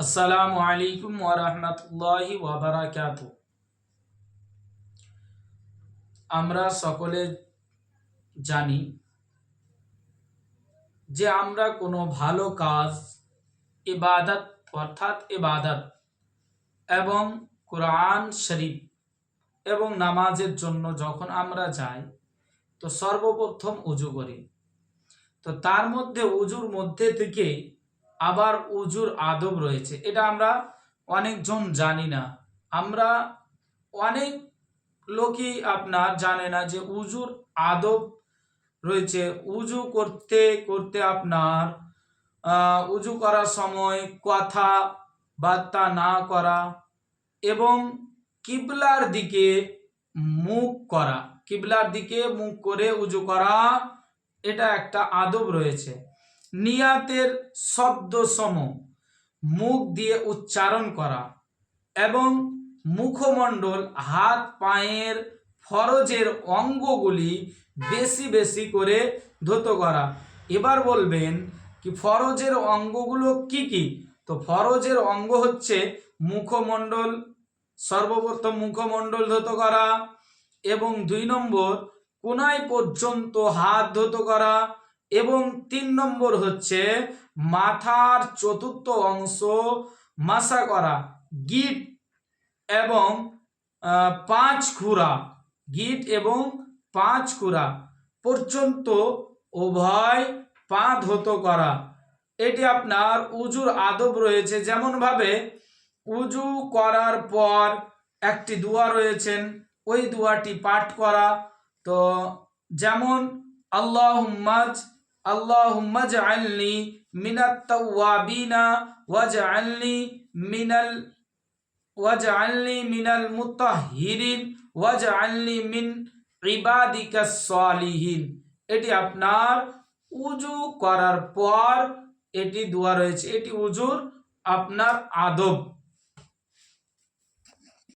আসসালামু আলাইকুম ওয়া রাহমাতুল্লাহি ওয়া বারাকাতুহু। আমরা সকলে জানি যে আমরা কোনো ভালো কাজ ইবাদত ইবাদত এবং কোরআন শরীফ এবং নামাজের জন্য যখন আমরা যাই তো সর্বপ্রথম উজু করি। তো তার মধ্যে উজুর মধ্যে থেকে আবার উজুর আদব রয়েছে, এটা আমরা অনেকজন জানি না। আমরা অনেক লোকই আপনার জানে না যে উজুর আদব রয়েছে। উজু করতে করতে আপনার উজু করার সময় কথা বার্তা না করা এবং কিবলার দিকে মুখ করে উজু করা, এটা একটা আদব রয়েছে। নিয়াতের শব্দ সম মুখ দিয়ে উচ্চারণ করা এবং মুখমণ্ডল হাত পায়ের ফরজের অঙ্গগুলি বেশি বেশি করে ধৌত করা। এবার বলবেন কি ফরজের অঙ্গগুলো কি কি? তো ফরজের অঙ্গ হচ্ছে মুখমণ্ডল, সর্বপ্রথম মুখমণ্ডল ধৌত করা এবং 2 নম্বর কোনায় পর্যন্ত হাত ধৌত করা এবং 3 নম্বর হচ্ছে মাথার চতুর্থ অংশ মাসা করা। গিট এবং 5 খুরা পর্যন্ত উভয় পা ধৌত করা। এটি আপনার উজুর আদব রয়েছে। যেমন ভাবে উজু করার পর একটি দোয়া রয়েছেন, ওই দোয়াটি পাঠ করা। তো যেমন আল্লাহুম্মা জাআলনি মিনাত তাওয়াবিনা ওয়াজআলনি মিনাল মুতাহহিরিন ওয়াজআলনি মিন ইবাদিকাস সালিহিন। এটি আপনার উজু করার পর এটি দোয়া রয়েছে, এটি উজুর আপনার আদব।